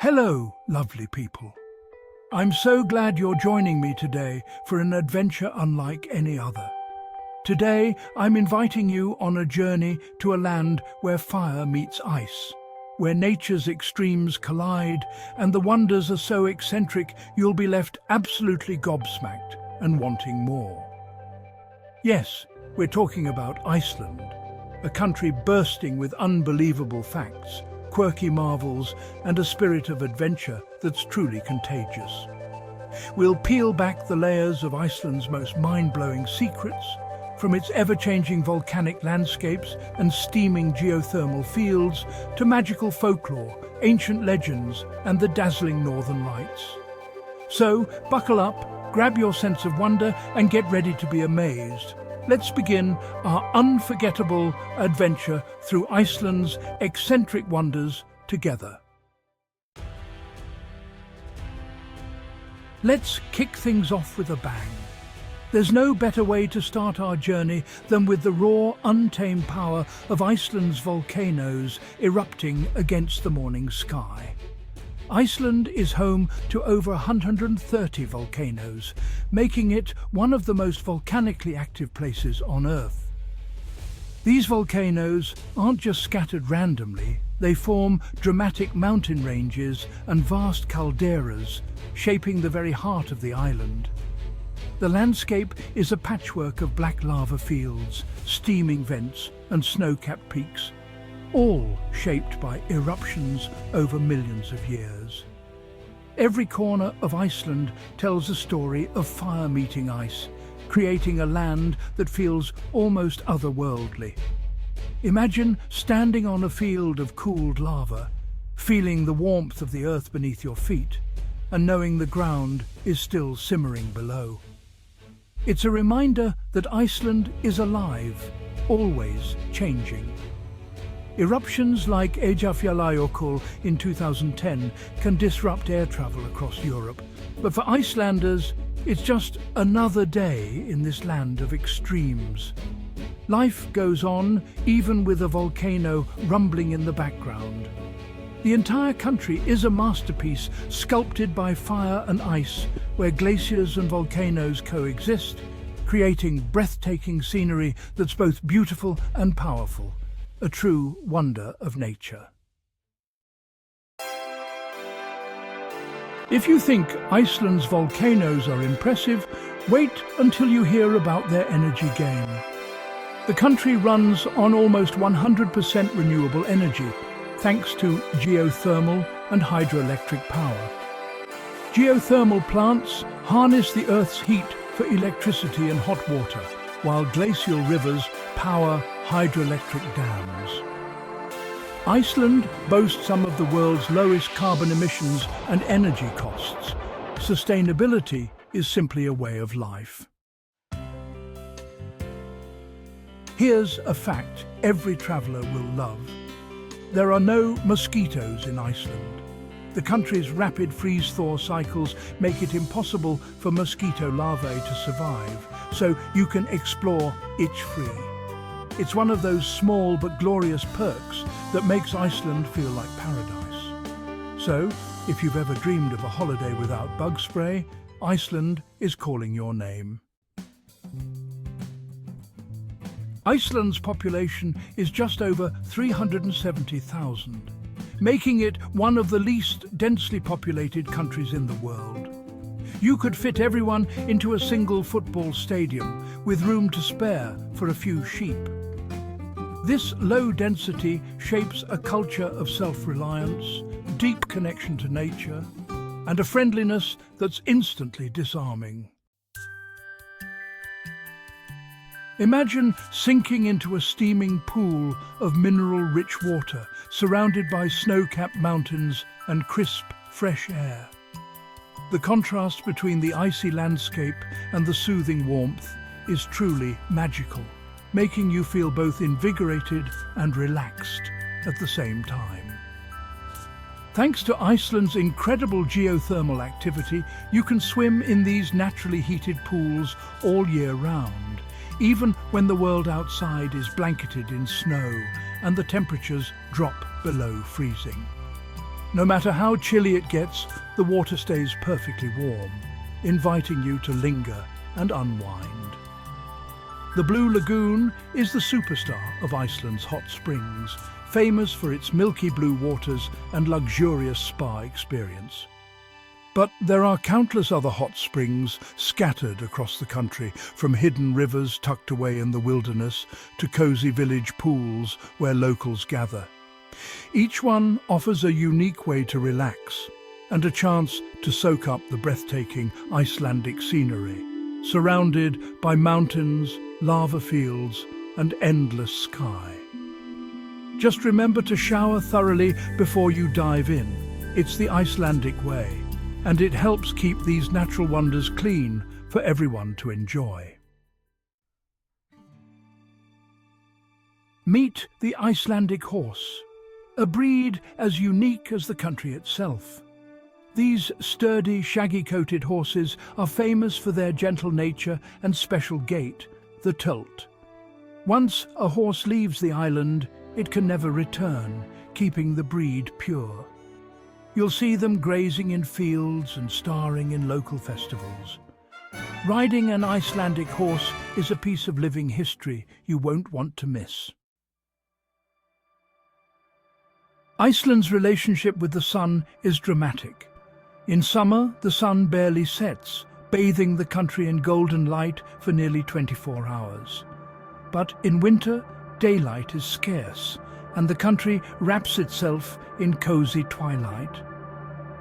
Hello, lovely people. I'm so glad you're joining me today for an adventure unlike any other. Today, I'm inviting you on a journey to a land where fire meets ice, where nature's extremes collide and the wonders are so eccentric you'll be left absolutely gobsmacked and wanting more. Yes, we're talking about Iceland, a country bursting with unbelievable facts, quirky marvels, and a spirit of adventure that's truly contagious. We'll peel back the layers of Iceland's most mind-blowing secrets, from its ever-changing volcanic landscapes and steaming geothermal fields to magical folklore, ancient legends, and the dazzling northern lights. So, buckle up, grab your sense of wonder, and get ready to be amazed. Let's begin our unforgettable adventure through Iceland's eccentric wonders together. Let's kick things off with a bang. There's no better way to start our journey than with the raw, untamed power of Iceland's volcanoes erupting against the morning sky. Iceland is home to over 130 volcanoes, making it one of the most volcanically active places on Earth. These volcanoes aren't just scattered randomly, they form dramatic mountain ranges and vast calderas, shaping the very heart of the island. The landscape is a patchwork of black lava fields, steaming vents and snow-capped peaks, all shaped by eruptions over millions of years. Every corner of Iceland tells a story of fire meeting ice, creating a land that feels almost otherworldly. Imagine standing on a field of cooled lava, feeling the warmth of the earth beneath your feet, and knowing the ground is still simmering below. It's a reminder that Iceland is alive, always changing. Eruptions like Eyjafjallajökull in 2010 can disrupt air travel across Europe, but for Icelanders, it's just another day in this land of extremes. Life goes on, even with a volcano rumbling in the background. The entire country is a masterpiece sculpted by fire and ice, where glaciers and volcanoes coexist, creating breathtaking scenery that's both beautiful and powerful. A true wonder of nature. If you think Iceland's volcanoes are impressive, wait until you hear about their energy gain. The country runs on almost 100% renewable energy, thanks to geothermal and hydroelectric power. Geothermal plants harness the Earth's heat for electricity and hot water, while glacial rivers power hydroelectric dams. Iceland boasts some of the world's lowest carbon emissions and energy costs. Sustainability is simply a way of life. Here's a fact every traveller will love. There are no mosquitoes in Iceland. The country's rapid freeze-thaw cycles make it impossible for mosquito larvae to survive, so you can explore itch-free. It's one of those small but glorious perks that makes Iceland feel like paradise. So, if you've ever dreamed of a holiday without bug spray, Iceland is calling your name. Iceland's population is just over 370,000, making it one of the least densely populated countries in the world. You could fit everyone into a single football stadium, with room to spare for a few sheep. This low density shapes a culture of self-reliance, deep connection to nature, and a friendliness that's instantly disarming. Imagine sinking into a steaming pool of mineral-rich water, surrounded by snow-capped mountains and crisp, fresh air. The contrast between the icy landscape and the soothing warmth is truly magical, making you feel both invigorated and relaxed at the same time. Thanks to Iceland's incredible geothermal activity, you can swim in these naturally heated pools all year round, even when the world outside is blanketed in snow and the temperatures drop below freezing. No matter how chilly it gets, the water stays perfectly warm, inviting you to linger and unwind. The Blue Lagoon is the superstar of Iceland's hot springs, famous for its milky blue waters and luxurious spa experience. But there are countless other hot springs scattered across the country, from hidden rivers tucked away in the wilderness to cozy village pools where locals gather. Each one offers a unique way to relax and a chance to soak up the breathtaking Icelandic scenery, surrounded by mountains, lava fields, and endless sky. Just remember to shower thoroughly before you dive in. It's the Icelandic way, and it helps keep these natural wonders clean for everyone to enjoy. Meet the Icelandic horse, a breed as unique as the country itself. These sturdy, shaggy-coated horses are famous for their gentle nature and special gait, the tölt. Once a horse leaves the island, it can never return, keeping the breed pure. You'll see them grazing in fields and starring in local festivals. Riding an Icelandic horse is a piece of living history you won't want to miss. Iceland's relationship with the sun is dramatic. In summer, the sun barely sets, bathing the country in golden light for nearly 24 hours. But in winter, daylight is scarce, and the country wraps itself in cozy twilight.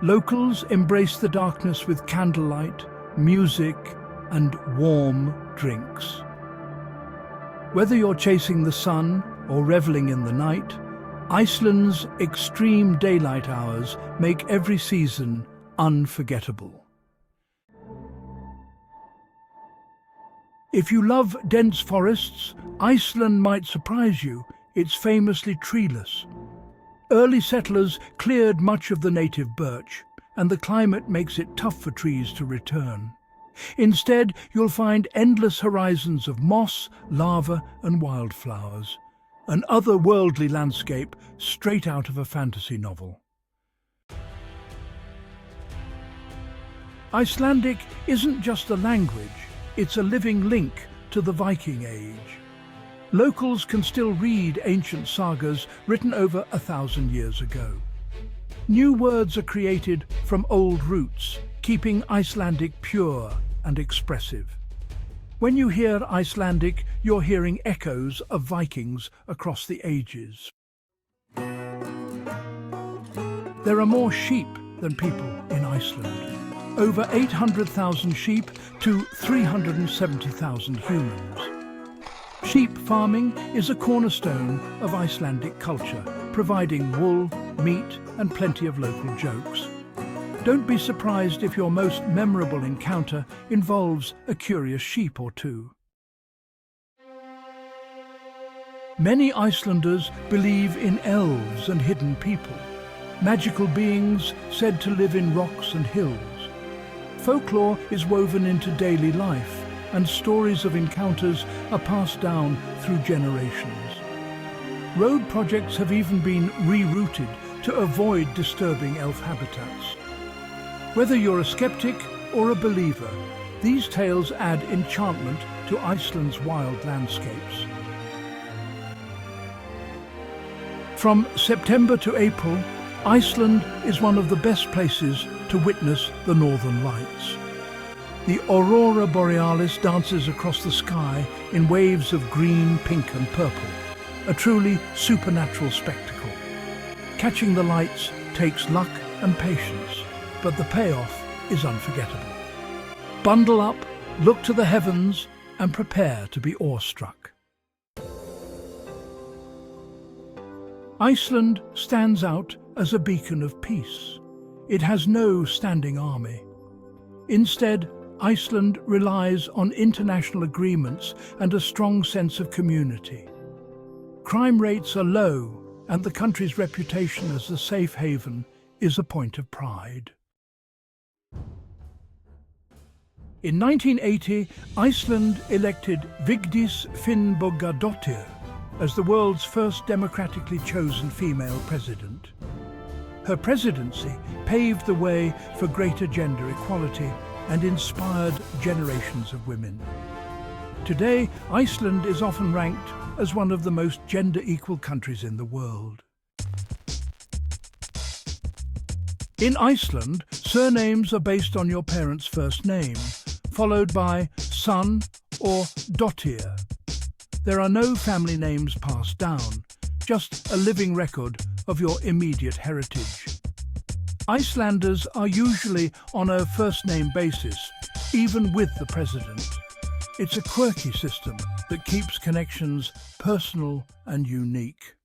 Locals embrace the darkness with candlelight, music, and warm drinks. Whether you're chasing the sun or reveling in the night, Iceland's extreme daylight hours make every season unforgettable. If you love dense forests, Iceland might surprise you. It's famously treeless. Early settlers cleared much of the native birch, and the climate makes it tough for trees to return. Instead, you'll find endless horizons of moss, lava, and wildflowers, an otherworldly landscape straight out of a fantasy novel. Icelandic isn't just a language, it's a living link to the Viking Age. Locals can still read ancient sagas written over 1,000 years ago. New words are created from old roots, keeping Icelandic pure and expressive. When you hear Icelandic, you're hearing echoes of Vikings across the ages. There are more sheep than people in Iceland. Over 800,000 sheep to 370,000 humans. Sheep farming is a cornerstone of Icelandic culture, providing wool, meat, and plenty of local jokes. Don't be surprised if your most memorable encounter involves a curious sheep or two. Many Icelanders believe in elves and hidden people, magical beings said to live in rocks and hills. Folklore is woven into daily life, and stories of encounters are passed down through generations. Road projects have even been rerouted to avoid disturbing elf habitats. Whether you're a skeptic or a believer, these tales add enchantment to Iceland's wild landscapes. From September to April, Iceland is one of the best places to witness the Northern Lights. The aurora borealis dances across the sky in waves of green, pink and purple, a truly supernatural spectacle. Catching the lights takes luck and patience, but the payoff is unforgettable. Bundle up, look to the heavens and prepare to be awestruck. Iceland stands out as a beacon of peace. It has no standing army. Instead, Iceland relies on international agreements and a strong sense of community. Crime rates are low, and the country's reputation as a safe haven is a point of pride. In 1980, Iceland elected Vigdís Finnbogadóttir as the world's first democratically chosen female president. Her presidency paved the way for greater gender equality and inspired generations of women. Today, Iceland is often ranked as one of the most gender-equal countries in the world. In Iceland, surnames are based on your parents' first name, followed by son or dottir. There are no family names passed down, just a living record of your immediate heritage. Icelanders are usually on a first-name basis, even with the president. It's a quirky system that keeps connections personal and unique.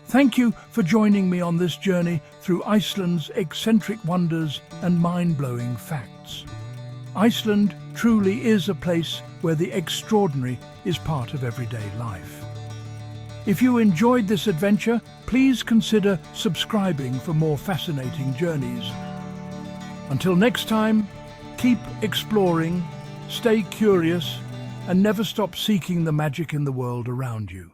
Thank you for joining me on this journey through Iceland's eccentric wonders and mind-blowing facts. Iceland truly is a place where the extraordinary is part of everyday life. If you enjoyed this adventure, please consider subscribing for more fascinating journeys. Until next time, keep exploring, stay curious, and never stop seeking the magic in the world around you.